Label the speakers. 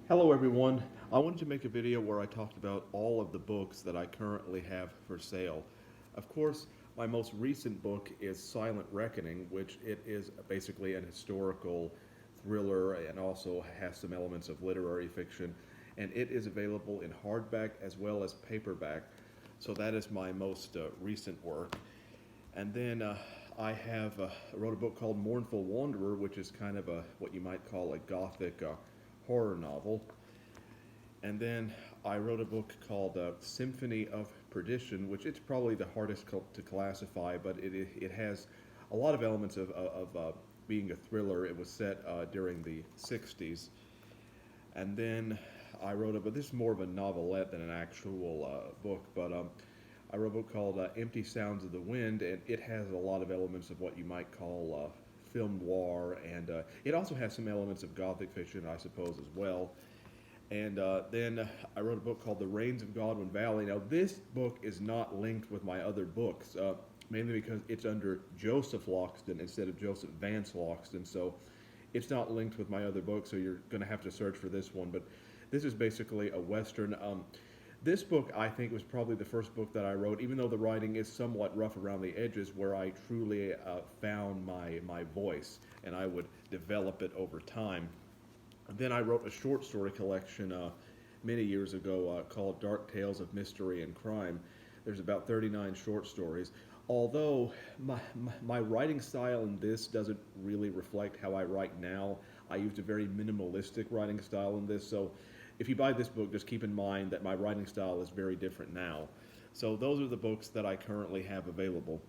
Speaker 1: Hello everyone. I wanted to make a video where I talked about all of the books that I currently have for sale. Of course, my most recent book is Silent Reckoning, which it is basically an historical thriller and also has some elements of literary fiction, and it is available in hardback as well as paperback. So that is my most recent work. And then I wrote a book called Mournful Wanderer, which is kind of a what you might call a gothic horror novel. And then I wrote a book called Symphony of Perdition, which it's probably the hardest to classify, but it has a lot of elements of being a thriller. It was set during the 60s. And then but this is more of a novelette than an actual book, but I wrote a book called Empty Sounds of the Wind, and it has a lot of elements of what you might call film noir, and it also has some elements of gothic fiction, I suppose, as well. And then I wrote a book called The Rains of Godwin Valley. Now, this book is not linked with my other books, mainly because it's under Joseph Loxton instead of Joseph Vance Loxton. So it's not linked with my other books, so you're going to have to search for this one. But this is basically a Western. This book, I think, was probably the first book that I wrote, even though the writing is somewhat rough around the edges, where I truly found my voice, and I would develop it over time. Then I wrote a short story collection many years ago called Dark Tales of Mystery and Crime. There's about 39 short stories. Although my writing style in this doesn't really reflect how I write now, I used a very minimalistic writing style in this. So if you buy this book, just keep in mind that my writing style is very different now. So those are the books that I currently have available.